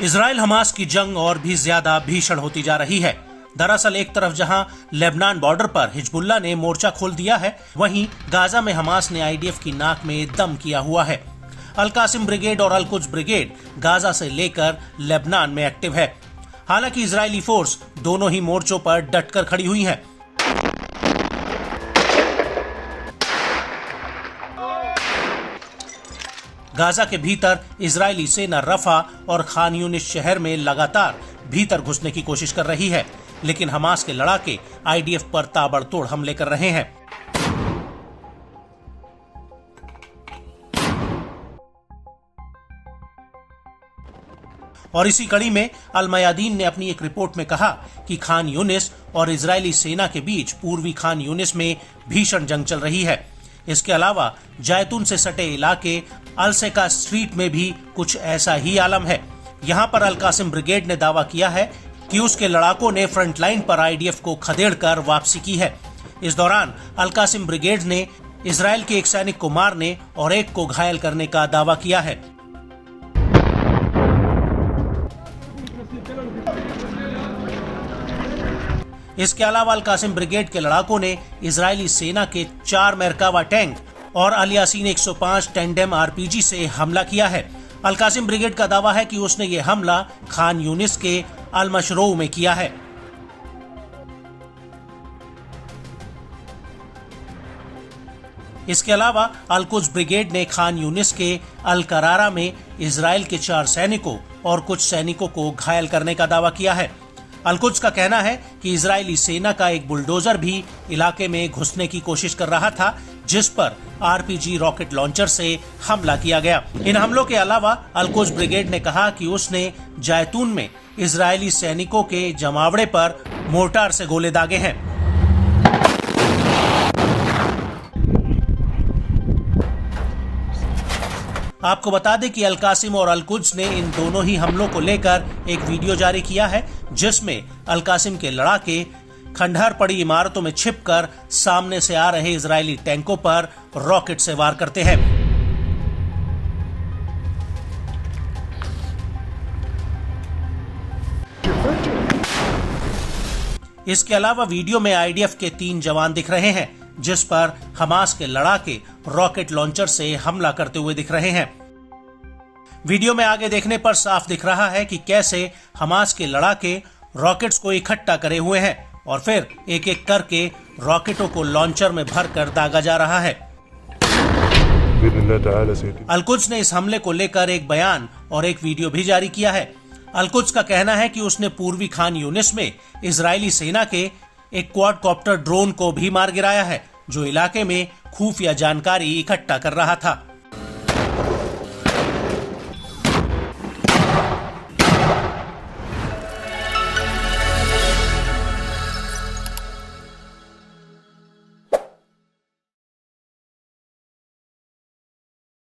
Israel Hamas की जंग और भी ज्यादा भीषण होती जा रही है। दरअसल एक तरफ जहां लेबनान बॉर्डर पर हिजबुल्ला ने मोर्चा खोल दिया है, वहीं गाजा में हमास ने आईडीएफ की नाक में दम किया हुआ है। अल कासिम ब्रिगेड और अल कुद्स ब्रिगेड गाजा से लेकर लेबनान में एक्टिव है। हालांकि इजरायली फोर्स दोनों ही मोर्चों पर डटकर खड़ी हुई है। गाजा के भीतर इजरायली सेना रफा और खान यूनिस शहर में लगातार भीतर घुसने की कोशिश कर रही है, लेकिन हमास के लड़ाके आईडीएफ पर ताबड़तोड़ हमले कर रहे हैं। और इसी कड़ी में अल मयादीन ने अपनी एक रिपोर्ट में कहा कि खान यूनिस और इजरायली सेना के बीच पूर्वी खान यूनिस में भीषण जंग चल रही है। इसके अलावा जैतून से सटे इलाके अलसेका स्ट्रीट में भी कुछ ऐसा ही आलम है। यहाँ पर अल कासिम ब्रिगेड ने दावा किया है कि उसके लड़ाकों ने फ्रंटलाइन पर आईडीएफ को खदेड़कर वापसी की है। इस दौरान अल कासिम ब्रिगेड ने इजरायल के एक सैनिक को मारने और एक को घायल करने का दावा किया है। इसके अलावा अल कासिम ब्रिगेड के लड़ाकों ने इजरायली सेना के 4 मेरकावा टैंक और अल यासीन 105 टेंडेम आरपीजी से हमला किया है। अल कासिम ब्रिगेड का दावा है कि उसने ये हमला खान यूनिस के अल मशरोउ में किया है। इसके अलावा अल कुद्स ब्रिगेड ने खान यूनिस के अल करारा में इजरायल के 4 सैनिकों और कुछ सैनिकों को घायल करने का दावा किया है। अल कुद्स का कहना है कि इजरायली सेना का एक बुलडोजर भी इलाके में घुसने की कोशिश कर रहा था, जिस पर आरपीजी रॉकेट लॉन्चर से हमला किया गया। इन हमलों के अलावा अल कुद्स ब्रिगेड ने कहा कि उसने जैतून में इजरायली सैनिकों के जमावड़े पर मोर्टार से गोले दागे हैं। आपको बता दें कि अल कासिम और अल कुद्स ने इन दोनों ही हमलों को लेकर एक वीडियो जारी किया है, जिसमें अल कासिम के लड़ाके खंडहर पड़ी इमारतों में छिपकर सामने से आ रहे इजरायली टैंकों पर रॉकेट से वार करते हैं। इसके अलावा वीडियो में आईडीएफ के 3 जवान दिख रहे हैं, जिस पर हमास के लड़ाके रॉकेट लॉन्चर से हमला करते हुए दिख रहे हैं। वीडियो में आगे देखने पर साफ दिख रहा है कि कैसे हमास के लड़ाके रॉकेट्स को इकट्ठा करे हुए हैं और फिर एक एक करके रॉकेटों को लॉन्चर में भरकर दागा जा रहा है। अल कुद्स ने इस हमले को लेकर एक बयान और एक वीडियो भी जारी किया है। अल कुद्स का कहना है कि उसने पूर्वी खान यूनिस में इजरायली सेना के एक क्वाडकॉप्टर ड्रोन को भी मार गिराया है, जो इलाके में खुफिया जानकारी इकट्ठा कर रहा था।